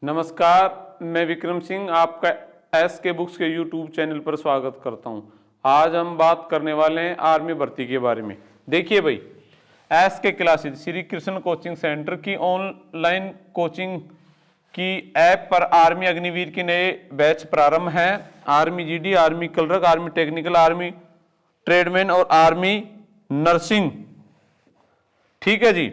नमस्कार, मैं विक्रम सिंह आपका एस के बुक्स के यूट्यूब चैनल पर स्वागत करता हूं। आज हम बात करने वाले हैं आर्मी भर्ती के बारे में। देखिए भाई, एस के classes Shri Krishna coaching centre की ऑनलाइन कोचिंग की ऐप पर आर्मी अग्निवीर के नए बैच प्रारंभ हैं। Army GD, army clerk, army technical, army tradesman और आर्मी नर्सिंग, ठीक है जी,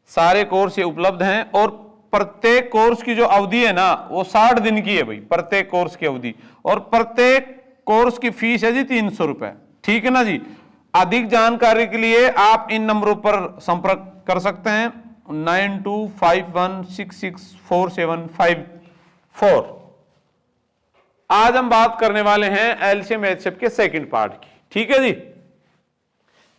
सारे कोर्स ये उपलब्ध हैं। और प्रत्येक कोर्स की जो अवधि है ना वो 60 दिन की है भाई, प्रत्येक कोर्स की अवधि। और प्रत्येक कोर्स की फीस है जी 300 रुपए, ठीक है ना जी। अधिक जानकारी के लिए आप इन नंबरों पर संपर्क कर सकते हैं 9251664754। आज हम बात करने वाले हैं एलसीएम एचसीएफ के सेकंड पार्ट की, ठीक है जी।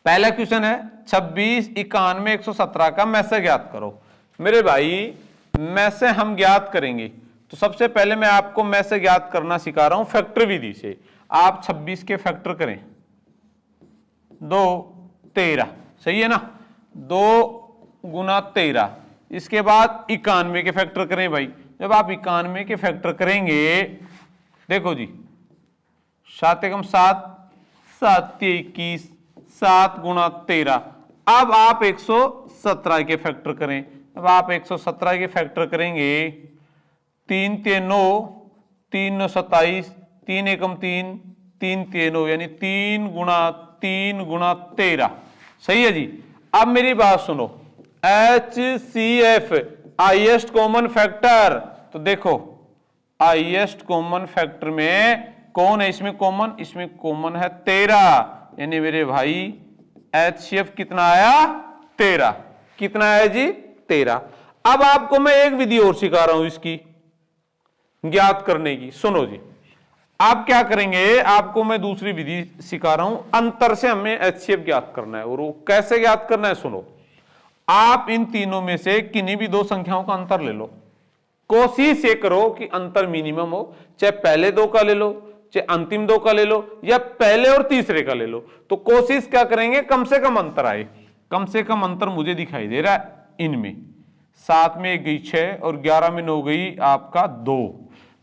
पहला क्वेश्चन है 26 91 117 का मैसे ज्ञात करो। मेरे भाई, मैसे हम ज्ञात करेंगे तो सबसे पहले मैं आपको मैसे ज्ञात करना सिखा रहा हूं फैक्टर विधि से। आप 26 के फैक्टर करें, 2 13, सही है ना, 2 गुना 13। इसके बाद 91 के फैक्टर करें भाई। जब आप 91 के फैक्टर करेंगे, देखो जी, 7 एकम 7, 7 21, 7 गुना 13। अब आप 117 के फैक्टर करें। अब आप 117 के फैक्टर करेंगे, 3 3 9, 3 9 27, 3 एकम 3, 3 3 9, यानी 3 गुना 13, सही है जी। अब मेरी बात सुनो, HCF हाईएस्ट कॉमन फैक्टर, तो देखो हाईएस्ट कॉमन फैक्टर में कौन है इसमें कॉमन? इसमें कॉमन है 13, यानी मेरे भाई HCF कितना आया? 13। कितना है जी? 13। अब आपको मैं एक विधि और सिखा रहा हूं इसकी ज्ञात करने की, सुनो जी। आप क्या करेंगे, आपको मैं दूसरी विधि सिखा रहा हूं, अंतर से हमें HCF ज्ञात करना है। और वो कैसे ज्ञात करना है, सुनो। आप इन तीनों में से किन्हीं भी दो संख्याओं का अंतर ले लो। कोशिश ये करो कि अंतर मिनिमम हो, चाहे पहले दो का ले लो, चाहे अंतिम दो का ले लो, या पहले और तीसरे का ले लो। तो कोशिश क्या करेंगे, कम से कम अंतर आए। कम से कम अंतर मुझे दिखाई दे रहा है इनमें, 7 में 1 गई 6 और 11 में 9 गई आपका 2।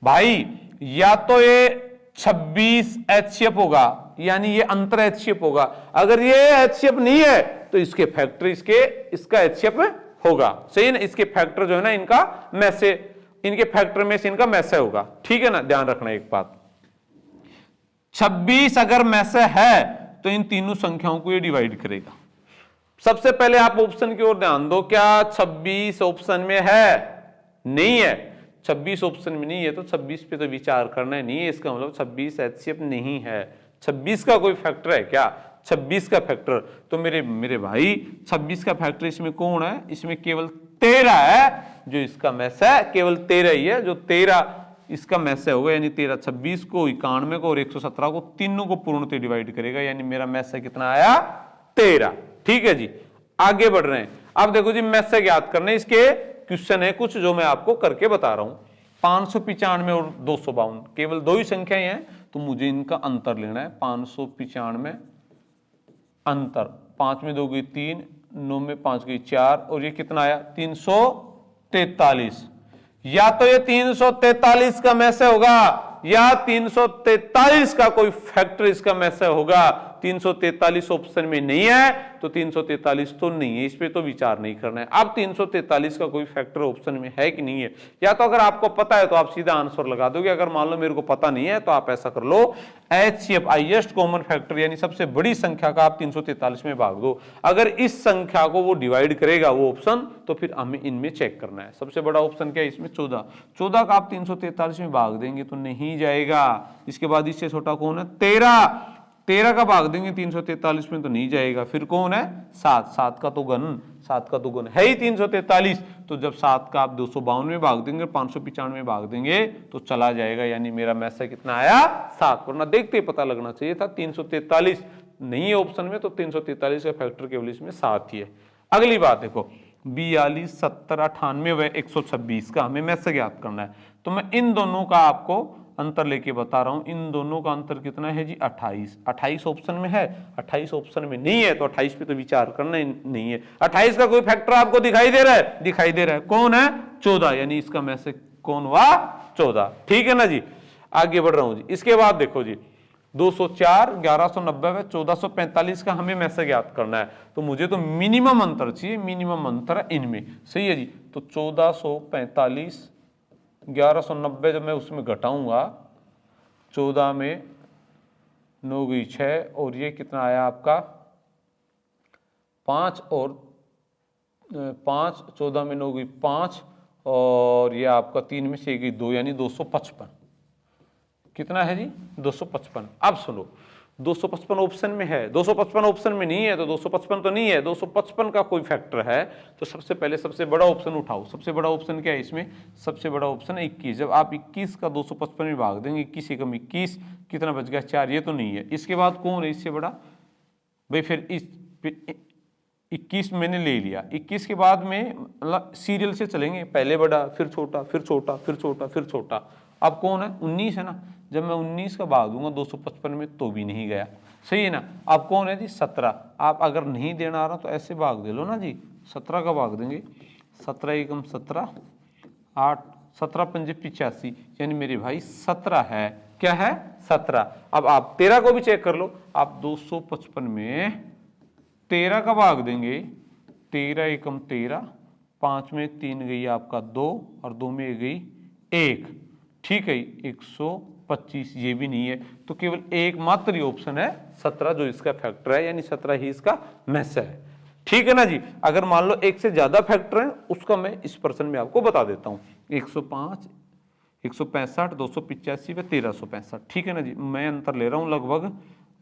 भाई, या तो ये 26 HCF होगा, यानी ये अंतर HCF होगा। अगर ये HCF नहीं है तो इसके फैक्टर इसका HCF होगा, सही है ना। इसके फैक्टर जो है ना, इनका मैसे, इनके फैक्टर में से इनका मैसे होगा, ठीक है ना। ध्यान रखना एक बात, 26 अगर मैसे है तो इन तीनों संख्याओं को ये डिवाइड करेगा। सबसे पहले आप ऑप्शन की ओर ध्यान दो, क्या 26 ऑप्शन में है? नहीं है। 26 ऑप्शन में नहीं है तो 26 पे तो विचार करना नहीं है। इसका मतलब 26 HCF नहीं है। 26 का कोई फैक्टर है क्या? 26 का फैक्टर तो मेरे भाई 26 का फैक्टर इसमें कौन है? इसमें केवल 13 है। जो इसका मैसे है केवल 13 ही है, जो 13 इसका मैसे होगा, यानी 13 26 को, 91 को और 117 को, तीनों को पूर्णतः डिवाइड करेगा, यानी मेरा मैसे कितना आया? 13, ठीक है जी। आगे बढ़ रहे हैं। अब देखो जी, मैसे ज्ञात करने इसके क्वेश्चन है कुछ जो मैं आपको करके बता रहा हूं। 595 और 252 केवल दो ही संख्याएं हैं, तो मुझे इनका अंतर लेना है। 595 अंतर, 5 में 2 गई 3, 9 में 5 गई 4, और ये कितना आया? 343। या तो ये 343 का मैसे होगा, या 343 का कोई फैक्टर इसका मैसे होगा। 343 ऑप्शन में नहीं है तो 343 तो नहीं है, इस पे तो विचार नहीं करना है। अब 343 का कोई फैक्टर ऑप्शन में है कि नहीं है, या तो अगर आपको पता है तो आप सीधा आंसर लगा दोगे। अगर मान लो मेरे को पता नहीं है तो आप ऐसा कर लो, HCF हाईएस्ट कॉमन फैक्टर यानी सबसे बड़ी संख्या का आप 343 में भाग दो। अगर इस संख्या को वो डिवाइड करेगा वो ऑप्शन, तो फिर हमें इनमें चेक करना है। सबसे बड़ा ऑप्शन क्या है इसमें? 14 का आप 343 में भाग देंगे तो नहीं जाएगा। इसके बाद इससे छोटा कौन है? 13 का भाग देंगे 343 में तो नहीं जाएगा। फिर कौन है? 7 का तो गुण है ही 343। तो जब 7 का आप 252 में भाग देंगे, 595 में भाग देंगे तो चला जाएगा, यानी मेरा मैसे कितना आया? 7। वरना देखते ही पता लगना चाहिए था 343 नहीं है ऑप्शन में, तो 343 का फैक्टर केवल इसमें 7 ही है। अगली बात देखो, 42 70 98 व 126 का हमें मैसे ज्ञात करना है। तो मैं इन दोनों का आपको अंतर लेके बता रहा हूं। इन दोनों का अंतर कितना है जी? 28 ऑप्शन में है, 28 ऑप्शन में नहीं है तो 28 पे तो विचार करना ही नहीं है। 28 का कोई फैक्टर आपको दिखाई दे रहा है? दिखाई दे रहा है। कौन है? 14, यानी इसका मैसे कौन हुआ 14। ठीक है ना जी, आगे बढ़ रहा हूं जी। इसके बाद देखो जी 204, 1190 व 1445 का हमें मैसेज ज्ञात करना है, तो मुझे तो मिनिमम अंतर चाहिए, मिनिमम अंतर इनमें। सही है जी, तो 1445 1190 जब मैं उसमें घटाऊंगा 14 में 9 गई 6 और ये कितना आया आपका 5 और 5, 14 में 9 गई 5 और ये आपका 3 में 6 गई 2 यानी 255। कितना है जी 255। अब सुनो 255 ऑप्शन में है, 255 ऑप्शन में नहीं है तो 255 तो नहीं है, 255 का कोई फैक्टर है तो सबसे पहले सबसे बड़ा ऑप्शन उठाओ। सबसे बड़ा ऑप्शन क्या है इसमें, सबसे बड़ा ऑप्शन है 21। जब आप 21 का 255 में भाग देंगे 21 एकम 21, कितना बच गया 4, ये तो नहीं है। इसके बाद कौन है इससे बड़ा भाई, फिर 21 मैंने ले लिया, 21 के बाद में मतलब सीरियल से चलेंगे, पहले बड़ा फिर छोटा फिर छोटा फिर छोटा फिर छोटा। अब कौन है 19 है ना, जब मैं 19 का भाग दूंगा 255 में तो भी नहीं गया। सही है ना। अब कौन है जी 17। आप अगर नहीं देना आ रहा तो ऐसे भाग दे लो ना जी, 17 का भाग देंगे, 17 एकम 17 8, 17 पंजे 85 यानी मेरे भाई 17 है। क्या है 17। अब आप 13 को भी चेक कर लो, आप 255 में 13 का भाग देंगे, 13 एकम 13, 5 में 3 गई आपका 2 और 2 में गई 1। ठीक है 125, ये भी नहीं है, तो केवल एकमात्र ऑप्शन है 17 जो इसका फैक्टर है, यानी 17 ही इसका मैसेज है। ठीक है ना जी। अगर मान लो एक से ज्यादा फैक्टर है उसका मैं इस प्रश्न में आपको बता देता हूं, 105, 165, 285 व 1365। ठीक है ना जी। मैं अंतर ले रहा हूं लगभग,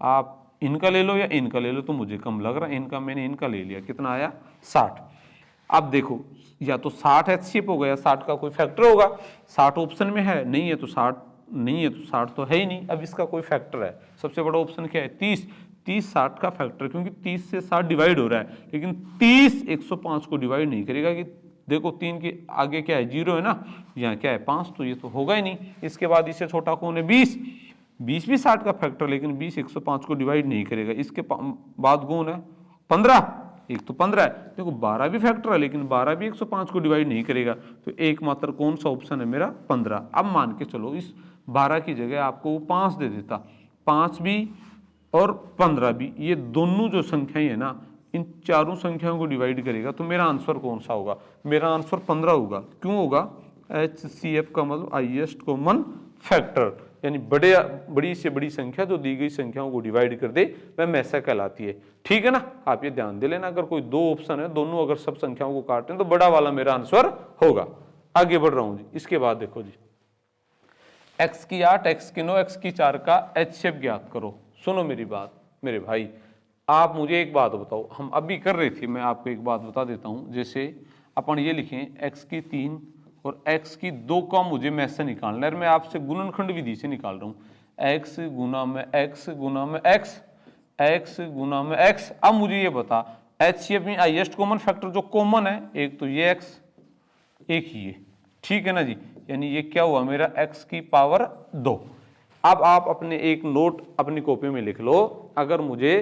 आप इनका ले लो या इनका ले लो, तो मुझे कम लग रहा है इनका, मैंने इनका ले लिया, कितना आया 60। अब देखो या तो 60 एचसीएफ हो गया, 60 का कोई फैक्टर होगा, 60 ऑप्शन में है, नहीं है तो 60 नहीं है तो 60 तो है ही नहीं। अब इसका कोई फैक्टर है, सबसे बड़ा ऑप्शन क्या है 30, 30 60 का फैक्टर, क्योंकि 30 से 60 डिवाइड हो रहा है, लेकिन 30 105 को डिवाइड नहीं करेगा कि देखो 3 के आगे क्या है 0 है ना, यहाँ क्या है 5, तो ये तो होगा ही नहीं। इसके बाद इससे छोटा कौन है 20, 20 भी 60 का फैक्टर, लेकिन 20 105 को डिवाइड नहीं करेगा। इसके बाद कौन है 15, एक तो 15 है, देखो 12 भी फैक्टर है लेकिन 12 भी 105 को डिवाइड नहीं करेगा, तो एकमात्र कौन सा ऑप्शन है मेरा 15। अब मान के चलो इस 12 की जगह आपको वो 5 दे देता, 5 भी और 15 भी, ये दोनों जो संख्याएं है ना इन चारों संख्याओं को डिवाइड करेगा, तो मेरा आंसर कौन सा होगा, मेरा आंसर 15 होगा। क्यों होगा, HCF का मतलब हाईएस्ट कॉमन फैक्टर, यानी बड़ी से बड़ी संख्या जो दी गई संख्याओं को डिवाइड कर दे वह मैसेज कहलाती है। ठीक है ना, आप ये ध्यान दे लेना, अगर कोई दो ऑप्शन है दोनों अगर सब संख्याओं को काटते हैं तो बड़ा वाला मेरा आंसर होगा। आगे बढ़ रहा हूं जी। इसके बाद देखो जी, x की 8, x की 9, x की 4 का HCF ज्ञात करो। सुनो मेरी बात मेरे भाई, आप मुझे एक बात बताओ, हम अभी कर रहे थे, मैं आपको एक बात बता देता हूं। जैसे अपन ये लिखें x की 3 और x की 2 का मुझे मैसेज निकालना है, मैं आपसे गुणनखंड विधि से निकाल रहा हूं, x गुना में x गुना में x, x गुना में x। अब मुझे ये बता HCF में हाईएस्ट कॉमन फैक्टर जो कॉमन है, एक तो ये x, एक ही ये। ठीक है ना जी, यानी ये क्या हुआ मेरा x की पावर 2। अब आप अपने एक नोट अपनी कॉपी में लिख लो, अगर मुझे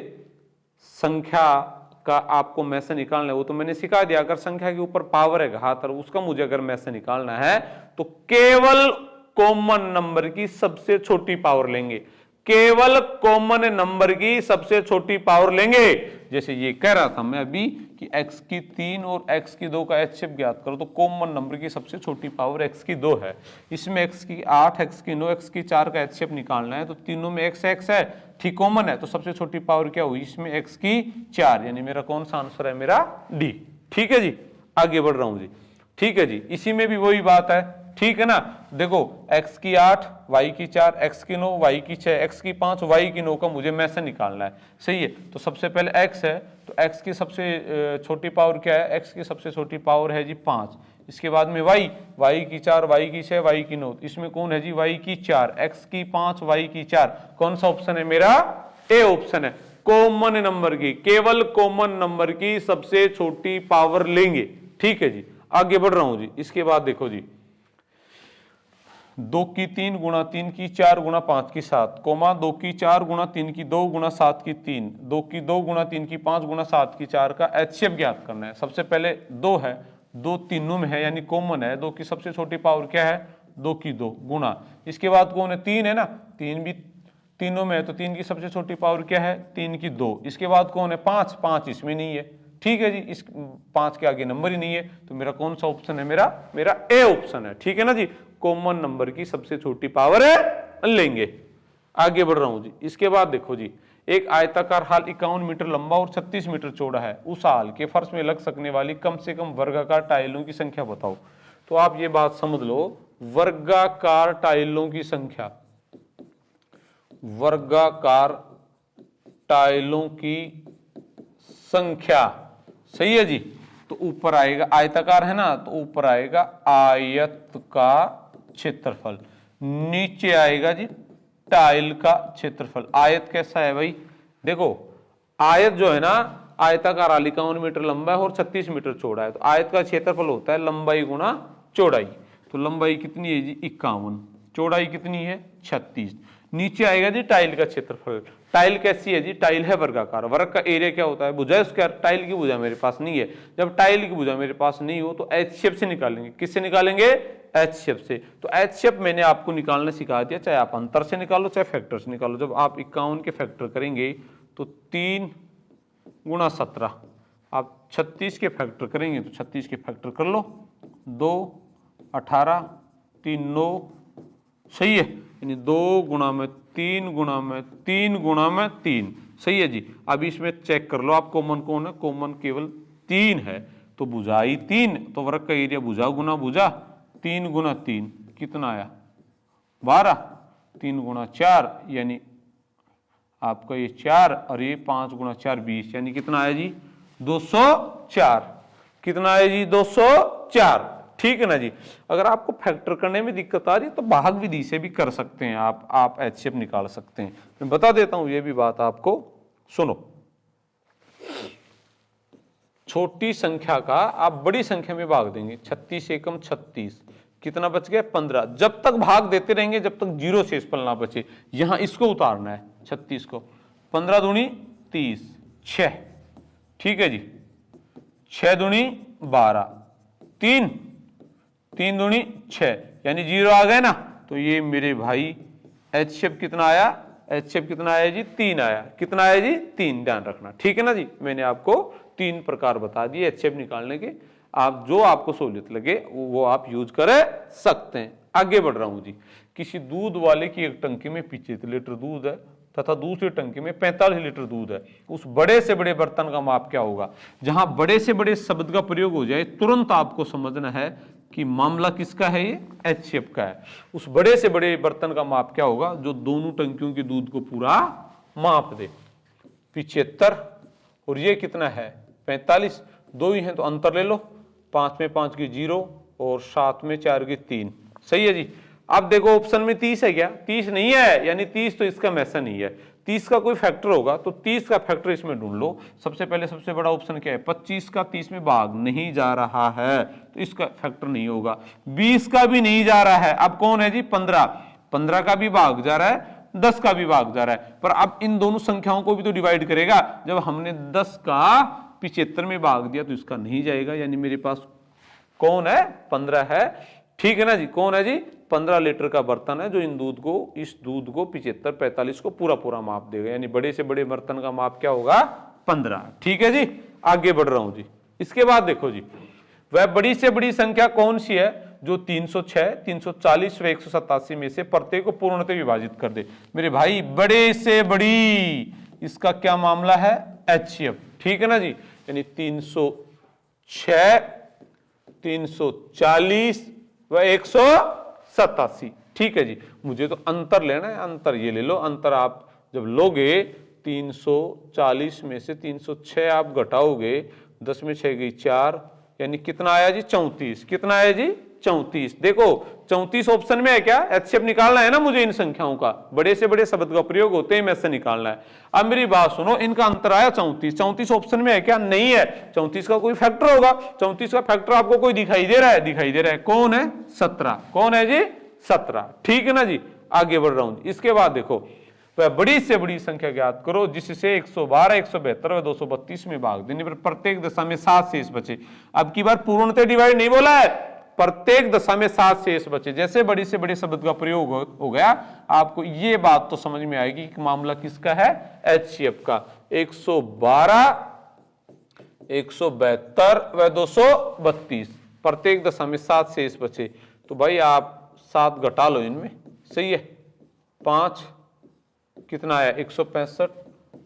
संख्या का आपको मैसेज निकालना है, वो तो मैंने सिखा दिया, अगर संख्या के ऊपर पावर है घात और उसका मुझे अगर मैसेज निकालना है तो केवल कॉमन नंबर की सबसे छोटी पावर लेंगे, केवल कॉमन नंबर की सबसे छोटी पावर लेंगे। जैसे ये कह रहा था मैं अभी कि x की 3 और x की 2 का HCF ज्ञात करो, तो कॉमन नंबर की सबसे छोटी पावर x की 2 है, इसमें x की 8, x की 9, x की 4 का HCF निकालना है, तो तीनों में x है, ठीक कॉमन है, तो सबसे छोटी पावर क्या हुई इसमें x की 4, यानी मेरा कौन सा आंसर है मेरा D। ठीक है जी, आगे बढ़ रहा हूं जी। ठीक है जी, इसी में भी वही बात है, ठीक है ना। देखो x की 8, y की 4, x की 9, y की 6, x की 5, y की 9 का मुझे मैसेज निकालना है। सही है, तो सबसे पहले x है, तो x की सबसे छोटी पावर क्या है, x की सबसे छोटी पावर है जी 5। इसके बाद में y, y की 4, y की 6, y की 9, इसमें कौन है जी y की 4, x की 5, y की 4, कौन सा ऑप्शन है मेरा ए ऑप्शन है। कॉमन नंबर की, केवल कॉमन नंबर की सबसे छोटी पावर लेंगे। ठीक है जी, आगे बढ़ रहा हूं जी। इसके बाद देखो जी, 2 की 3 गुणा 3 की 4 गुणा 5 की 7, कोमा 2 की 4 गुणा 3 की 2 गुणा 7 की 3, 2 की 2 गुणा 3 की 5 गुणा 7 की 4 का HCF ज्ञात करना है। सबसे पहले 2 है, 2 तीनों में है यानी कॉमन है, 2 की सबसे छोटी पावर क्या है 2 की 2 गुणा, इसके बाद कौन है 3 है ना, 3 भी तीनों में है तो 3 की सबसे छोटी पावर क्या है 3 की 2, इसके बाद कौन है 5, 5 इसमें नहीं है, ठीक है जी, इस 5 के आगे नंबर ही नहीं है, तो मेरा कौन सा ऑप्शन है, मेरा ए ऑप्शन है, ठीक है ना जी। कॉमन नंबर की सबसे छोटी पावर है लेंगे। आगे बढ़ रहा हूं जी। इसके बाद देखो जी, एक आयताकार हाल 51 मीटर लंबा और 36 मीटर चौड़ा है, उस हाल के फर्श में लग सकने वाली कम से कम वर्गाकार टाइलों की संख्या बताओ। तो आप ये बात समझ लो, वर्गाकार टाइलों की संख्या, वर्गाकार टाइलों की संख्या, सही है जी। तो ऊपर आएगा, आयताकार है ना, तो ऊपर आएगा आयत का क्षेत्रफल, नीचे आएगा जी टाइल का क्षेत्रफल। आयत कैसा है भाई, देखो आयत जो है ना, आयताकार 51 मीटर लंबा है और 36 मीटर चौड़ा है, तो आयत का क्षेत्रफल होता है लंबाई गुणा चौड़ाई। तो लंबाई कितनी है जी 51, चौड़ाई कितनी है 36। नीचे आएगा जी टाइल का क्षेत्रफल। टाइल कैसी है जी, टाइल है वर्गाकार, वर्ग का एरिया क्या होता है भुजा स्क्वायर। टाइल की भुजा मेरे पास नहीं है, जब टाइल की भुजा मेरे पास नहीं हो तो एच शेप से निकालेंगे। किससे निकालेंगे, एच शेप से। तो एच शेप मैंने आपको निकालना सिखा दिया, चाहे आप अंतर से निकालो चाहे फैक्टर से निकालो। जब आप 51 के फैक्टर करेंगे तो 3 गुणा 17, आप 36 के फैक्टर करेंगे तो 36 के फैक्टर कर लो, 2 18 3 9, सही है, यानी 2 गुणा में 3 गुणा में 3 गुणा में 3, सही है जी। अब इसमें चेक कर लो आप कॉमन कौन है, कॉमन केवल 3 है, तो भुजाई 3, तो वर्ग का एरिया भुजा गुना भुजा, 3 गुना 3 कितना आया 12, 3 गुणा 4 यानी आपका ये 4 और ये 5 गुणा 4 20, यानी कितना आया जी 204। कितना आया जी 204, ठीक है ना जी। अगर आपको फैक्टर करने में दिक्कत आ रही है तो भाग विधि से भी कर सकते हैं आप एच शेप निकाल सकते हैं। मैं बता देता हूं ये भी बात आपको, सुनो। छोटी संख्या का आप बड़ी संख्या में भाग देंगे, 36 एकम 36, कितना बच गया 15। जब तक भाग देते रहेंगे जब तक 0 शेषफल ना बचे। यहां इसको उतारना है 36 को, 15 दूनी 30, 6, ठीक है जी, 6 दूनी 12, 3 दूनी 6, यानी 0 आ गए ना। तो ये मेरे भाई एच शेप कितना आया, एच शेप कितना आया जी 3 आया। कितना आया जी 3, ध्यान रखना, ठीक है ना जी। मैंने आपको 3 प्रकार बता दिए एच शेप निकालने के, आप जो आपको सहूलियत लगे वो आप यूज कर सकते हैं। आगे बढ़ रहा हूं जी। किसी दूध वाले की एक टंकी में 25 लीटर दूध है तथा दूसरी टंकी में 45 लीटर दूध है, उस बड़े से बड़े बर्तन का माप क्या होगा। जहां बड़े से बड़े शब्द का प्रयोग हो जाए तुरंत आपको समझना है कि मामला किसका है, ये एच शेप का है। उस बड़े से बड़े बर्तन का माप क्या होगा जो दोनों टंकियों के दूध को पूरा माप दे। 75 और ये कितना है 45, 2 ही हैं तो अंतर ले लो, 5 में 5 की 0 और 7 में 4 की 3, सही है जी। अब देखो ऑप्शन में 30 है क्या, 30 नहीं है, यानी 30 तो इसका मैसा नहीं है। 30 का कोई फैक्टर होगा तो 30 का फैक्टर इसमें ढूंढ लो। सबसे पहले सबसे बड़ा ऑप्शन क्या है, 25 का 30 में भाग नहीं जा रहा है तो इसका फैक्टर नहीं होगा। 20 का भी नहीं जा रहा है, अब कौन है जी 15, 15 का भी भाग जा रहा है, 10 का भी भाग जा रहा है। पर अब इन दोनों संख्याओं को भी तो डिवाइड करेगा। जब हमने 10 का 75 में भाग दिया तो इसका नहीं जाएगा, यानी मेरे पास कौन है 15 है, ठीक है ना जी। कौन है जी 15 लीटर का बर्तन है जो इन दूध को, इस दूध को 75 45 को पूरा पूरा माप देगा, यानी बड़े से बड़े बर्तन का माप क्या होगा 15, ठीक है जी। आगे बढ़ रहा हूं जी। इसके बाद देखो जी, वह बड़ी से बड़ी संख्या कौन सी है जो 306 340 व 187 में से प्रत्येक को पूर्णतः विभाजित कर दे। मेरे भाई बड़े से बड़ी, इसका क्या मामला है एचसीएफ, ठीक है ना जी। यानी 306 340 व 187, ठीक है जी। मुझे तो अंतर लेना है, अंतर ये ले लो। अंतर आप जब लोगे 340 में से 306 आप घटाओगे, 10 में 6 गई 4, यानी कितना आया जी 34। कितना आया जी 34। देखो 34 ऑप्शन में है क्या, एचसीएफ निकालना है ना मुझे इन संख्याओं का, बड़े से बड़े शब्द का प्रयोग होते ही में से निकालना है। अब मेरी बात सुनो, इनका अंतर आया 34, 34 ऑप्शन में है क्या, नहीं है। 34 का कोई फैक्टर होगा, 34 का फैक्टर आपको कोई दिखाई दे रहा है, दिखाई दे रहा है, कौन है 17। कौन है जी 17, ठीक है ना जी। आगे बढ़ रहा हूं। इसके बाद देखो, वह बड़ी से बड़ी संख्या ज्ञात करो जिससे 112 172 व 232 में भाग देने पर प्रत्येक दशा में 7 शेष बचे। अब की बार पूर्णतः डिवाइड नहीं बोला है, प्रत्येक दशा में 7 शेष बचे। जैसे बड़ी से बड़े शब्द का प्रयोग हो गया, आपको ये बात तो समझ में आएगी कि मामला किसका है, एचसीएफ का। 112, 172 व 232, प्रत्येक दशा में 7 शेष बचे। तो भाई आप 7 घटा लो इनमें, सही है। 5 कितना आया 165,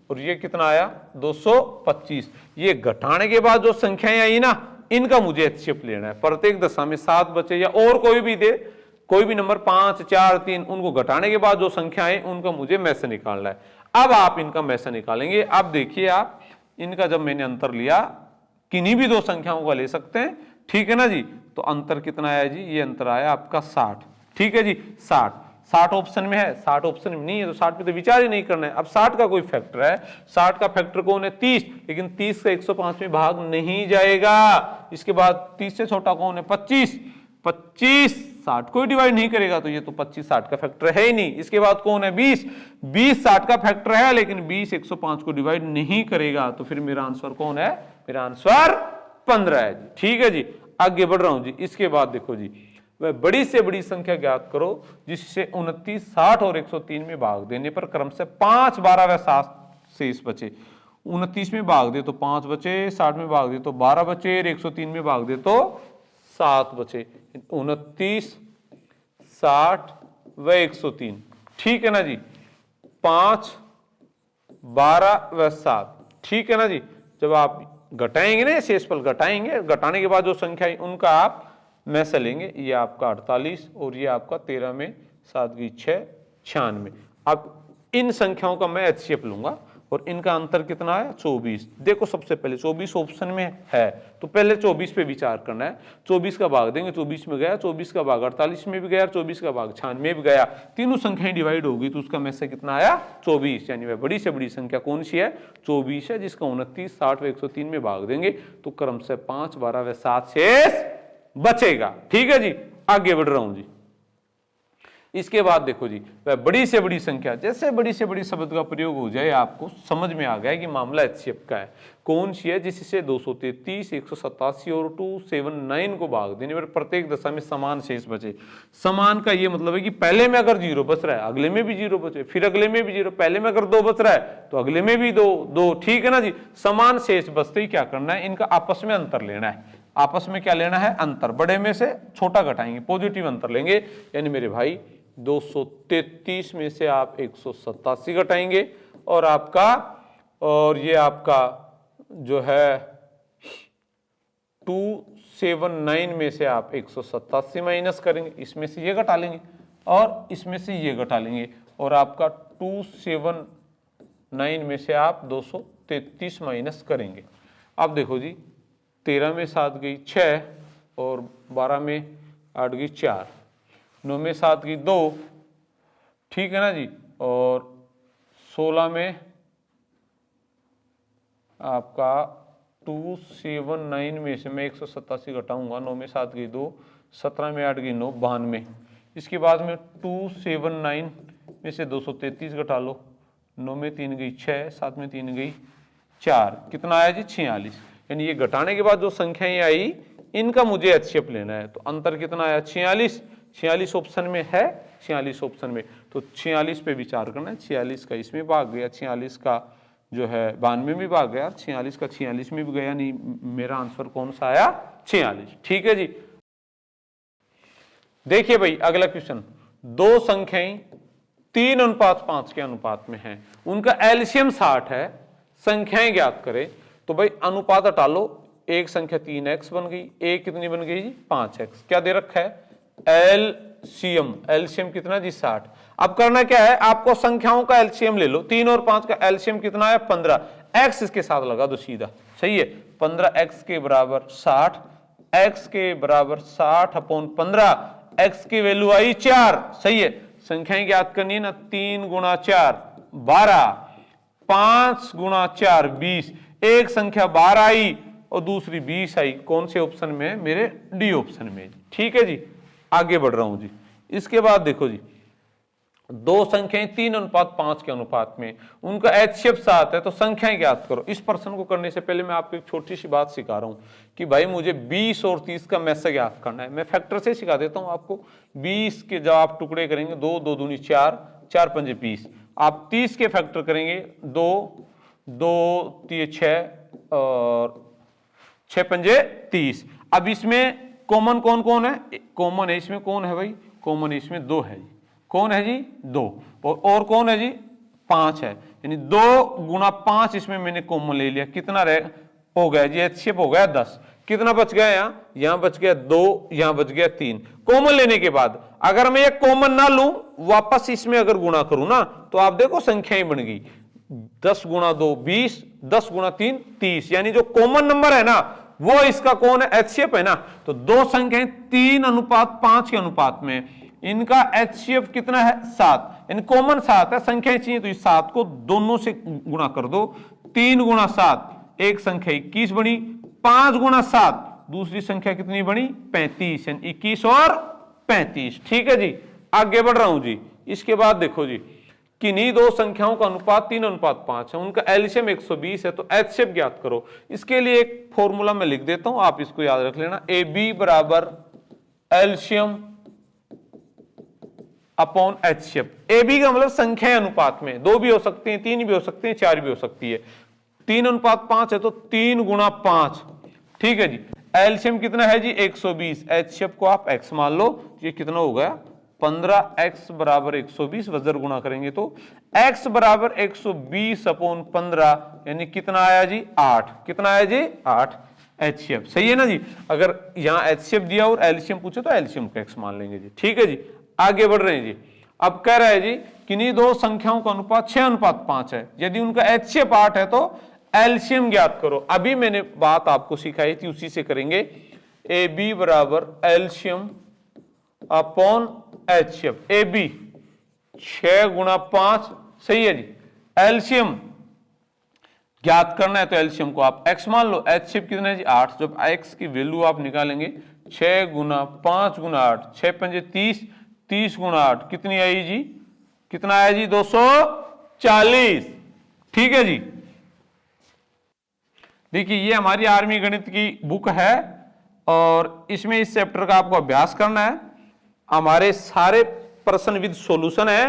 और ये कितना आया 225। ये घटाने के बाद जो संख्याएं आई ना, इनका मुझे एचसीएफ लेना है। प्रत्येक दशा में 7 बचे या और कोई भी दे, कोई भी नंबर 5, 4, 3, उनको घटाने के बाद जो संख्या है उनका मुझे में से निकालना है। अब आप इनका में से निकालेंगे। अब देखिए आप इनका, जब मैंने अंतर लिया, किन्हीं भी दो संख्याओं का ले सकते हैं, ठीक है ना जी। तो अंतर कितना आया जी, ये अंतर आया आपका 60, ठीक है जी। 60 ऑप्शन में है, 60 ऑप्शन में नहीं है तो 60 पे तो विचार ही नहीं करना है। अब 60 का कोई फैक्टर है, 60 का फैक्टर कौन है 30, लेकिन 30 का 105 में भाग नहीं जाएगा। इसके बाद 30 से छोटा कौन है 25, 25 60 को डिवाइड नहीं करेगा, तो ये तो 25 60 का फैक्टर है ही नहीं। इसके बाद कौन है 20, 20 60 का फैक्टर है, लेकिन 20 105 को डिवाइड नहीं करेगा। तो फिर मेरा आंसर कौन है, मेरा आंसर 15 है जी, ठीक है जी। आगे बढ़ रहा हूं जी। इसके बाद देखो जी, वह बड़ी से बड़ी संख्या ज्ञात करो जिससे 29, 60 और 103 में भाग देने पर क्रम से 5, 12 व 7 शेष बचे। 29 में भाग दे तो 5 बचे, 60 में भाग दे तो 12 बचे, 103 में भाग दे तो 7 बचे। 29, 60 व 103, ठीक है ना जी। 5, 12 व 7, ठीक है ना जी। जब आप घटाएंगे ना, शेषफल घटाएंगे, घटाने के बाद जो संख्या है उनका आप में से लेंगे। ये आपका 48 और ये आपका 13 में 7 की 6, 96। अब इन संख्याओं का मैं एचसीएफ लूंगा और इनका अंतर कितना है 24। देखो सबसे पहले 24 ऑप्शन में है, तो पहले 24 पे विचार करना है। 24 का भाग देंगे, 24 में गया, 24 का भाग 48 में भी गया, 24 का भाग 96 में भी गया। तीनों संख्याएं डिवाइड होगी तो उसका में से कितना आया 24। यानी वह बड़ी से बड़ी संख्या कौन सी है 24 है, जिसका 29, 60 व 103 में भाग देंगे तो क्रम से 5, 12 व 7 शेष बचेगा, ठीक है जी। आगे बढ़ रहा हूं जी। इसके बाद देखो जी, वह बड़ी से बड़ी संख्या, जैसे बड़ी से बड़ी शब्द का प्रयोग हो जाए आपको समझ में आ गया कि मामला एचसीएफ का है। कौन सी है, जिससे 233, 187 और 279 को भाग देने पर प्रत्येक दशा में समान शेष बचे। समान का ये मतलब है कि पहले में अगर 0 बच रहा है अगले में भी 0 बचे, फिर अगले में भी 0, पहले में अगर 2 बच रहा है तो अगले में भी 2, ठीक है ना जी। समान शेष बचते ही क्या करना है, इनका आपस में अंतर लेना है। आपस में क्या लेना है, अंतर। बड़े में से छोटा घटाएंगे, पॉजिटिव अंतर लेंगे। यानी मेरे भाई 233 में से आप 187 घटाएंगे और आपका, और ये आपका जो है 279 में से आप 187 माइनस करेंगे, इसमें से ये घटा लेंगे और इसमें से ये घटा लेंगे, और आपका 279 में से आप 233 माइनस करेंगे। अब देखो जी, 13 में 7 गई 6 और 12 में 8 गई 4, 9 में 7 गई 2, ठीक है ना जी। और 16 में आपका 279 में से मैं 187 घटाऊंगा, 9 में 7 गई 2, 17 में 8 गई 9, 92। इसके बाद में 279 में से 233 घटा लो, 9 में 3 गई 6, 7 में 3 गई 4, कितना आया जी 46। यानी ये घटाने के बाद जो संख्याएं आई इनका मुझे एचसीएफ लेना है। तो अंतर कितना आया 46, 46 ऑप्शन में है, 46 ऑप्शन में, तो 46 पे विचार करना है। 46 का इसमें भाग गया, 46 का जो है 92 में भाग गया, 46 का 46 में भी गया, नहीं मेरा आंसर कौन सा आया 46, ठीक है जी। देखिए भाई अगला क्वेश्चन, दो संख्याएं 3:5 के अनुपात में हैं, उनका एलसीएम 60 है, संख्याएं ज्ञात करें। तो भाई अनुपात हटा लो, एक संख्या 3x बन गई, एक कितनी बन गई जी 5x। क्या दे रखा है एलसीएम, एलसीएम कितना जी 60। अब करना क्या है, आपको संख्याओं का एलसीएम ले लो, 3 और 5 का एलसीएम कितना है 15, x इसके साथ लगा दो सीधा, सही है। 15x के बराबर 60, x के बराबर 60/15, x की वैल्यू आई 4, सही है। संख्याएं ज्ञात करनी है ना, 3 गुणा 4 12, 5 गुणा 4 20, एक संख्या 12 आई और दूसरी 20 आई, कौन से ऑप्शन में है, मेरे डी ऑप्शन में, ठीक है जी। आगे बढ़ रहा हूं जी। इसके बाद देखो जी, दो संख्याएं 3:5 के अनुपात में, उनका HCF 7 है, तो संख्याएं ज्ञात करो। इस प्रश्न को करने से पहले मैं आपको एक छोटी सी बात सिखा रहा हूं कि भाई मुझे 20 और 30 का मैसे ज्ञात करना है। मैं फैक्टर से सिखा देता हूं आपको। 20 के जब आप टुकड़े करेंगे 2 2 दूनी 4, 4 पंजे 20। आप 30 के फैक्टर करेंगे 2 2 3 6 और 6 पंजे 30। अब इसमें कॉमन कौन कौन है? कॉमन है इसमें, कौन है भाई? कॉमन है इसमें 2 है। कौन है जी? 2। और कौन है जी? 5 है। यानी 2 गुना 5 इसमें मैंने कॉमन ले लिया। कितना रह हो गया जी? HCF हो गया 10। कितना बच गया? यहां बच गया 2, यहां बच गया 3। कॉमन लेने के बाद अगर मैं ये कॉमन ना लूं, वापस इसमें अगर गुणा करूं ना, तो आप देखो संख्याएं बन गई। 10 गुना 2 20, 10 गुना 3 30। यानी जो कॉमन नंबर है ना, वो इसका कौन है? HCF है ना। तो दो संख्याएं 3:5 के अनुपात में, इनका HCF कितना है? 7। यानी कॉमन 7 है, संख्याएं चाहिए तो इस 7 को दोनों से गुणा कर दो। 3 गुना 7 एक संख्या 21 बनी, 5 गुना 7 दूसरी संख्या कितनी बनी? 35। यानी 21 और 35। ठीक है जी, आगे बढ़ रहा हूं जी। इसके बाद देखो जी, किन्हीं दो संख्याओं का अनुपात 3:5 है, उनका एलसीएम 120 है, तो HCF ज्ञात करो। इसके लिए एक फॉर्मूला मैं लिख देता हूं, आप इसको याद रख लेना। AB बराबर एलसीएम अपॉन HCF। AB का मतलब संख्या अनुपात में, 2 भी हो सकते हैं, 3 भी हो सकते हैं, 4 भी हो सकती है। 3:5 है तो 3 गुना 5। ठीक है जी। एलसीएम कितना है जी? 120। HCF को आप x मान लो। ये कितना हो गया? 15x बराबर 120। वजर गुणा करेंगे तो x बराबर 120 अपॉन 15, यानी कितना आया जी? 8। कितना आया जी? 8 HCF। सही है ना जी। अगर यहां HCF दिया और एलसीएम पूछे तो एलसीएम को x मान लेंगे जी। ठीक है जी, आगे बढ़ रहे हैं जी। अब कह रहा है जी, किन्हीं दो संख्याओं का अनुपात 6:5 है, यदि उनका HCF 8 है तो एलसीएम ज्ञात करो। अभी मैंने बात आपको सिखाई थी, उसी से करेंगे। AB बराबर एलसीएम अपॉन HCF। AB 6 गुना 5, सही है जी। एलसीएम ज्ञात करना है तो एलसीएम को आप x मान लो। HCF कितना है जी? 8। जब x की वैल्यू आप निकालेंगे, 6 गुना 5 गुना 8, 6 पंजे 30, 30 गुना 8 कितनी आई जी? कितना आया जी? 240। ठीक है जी। देखिए ये हमारी आर्मी गणित की बुक है और इसमें इस चैप्टर का आपको अभ्यास करना है। हमारे सारे प्रश्न विद सॉल्यूशन है।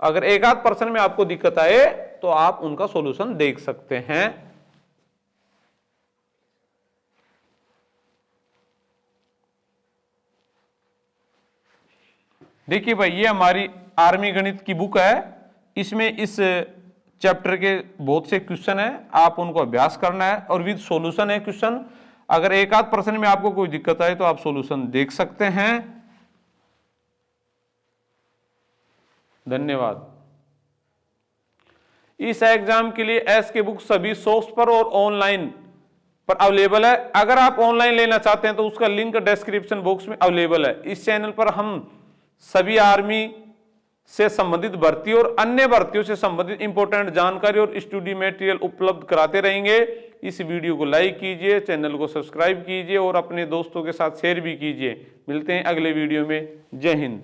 अगर एक आध प्रश्न में आपको दिक्कत आए तो आप उनका सॉल्यूशन देख सकते हैं। देखिए भाई, ये हमारी आर्मी गणित की बुक है। इसमें इस चैप्टर के बहुत से क्वेश्चन है, आप उनको अभ्यास करना है और विद सॉल्यूशन है क्वेश्चन। अगर एक आध प्रश्न में आपको कोई दिक्कत आए तो आप सॉल्यूशन देख सकते हैं। धन्यवाद। इस एग्जाम के लिए एस के बुक सभी शॉप्स पर और ऑनलाइन पर अवेलेबल है। अगर आप ऑनलाइन लेना चाहते हैं तो उसका लिंक डिस्क्रिप्शन बॉक्स में अवेलेबल है। इस चैनल पर हम सभी आर्मी से संबंधित भर्ती और अन्य भर्तियों से संबंधित इंपॉर्टेंट जानकारी और स्टडी मटेरियल उपलब्ध कराते रहेंगे। इस वीडियो को लाइक कीजिए, चैनल को सब्सक्राइब कीजिए और अपने दोस्तों के साथ शेयर भी कीजिए। मिलते हैं अगले वीडियो में। जय हिंद।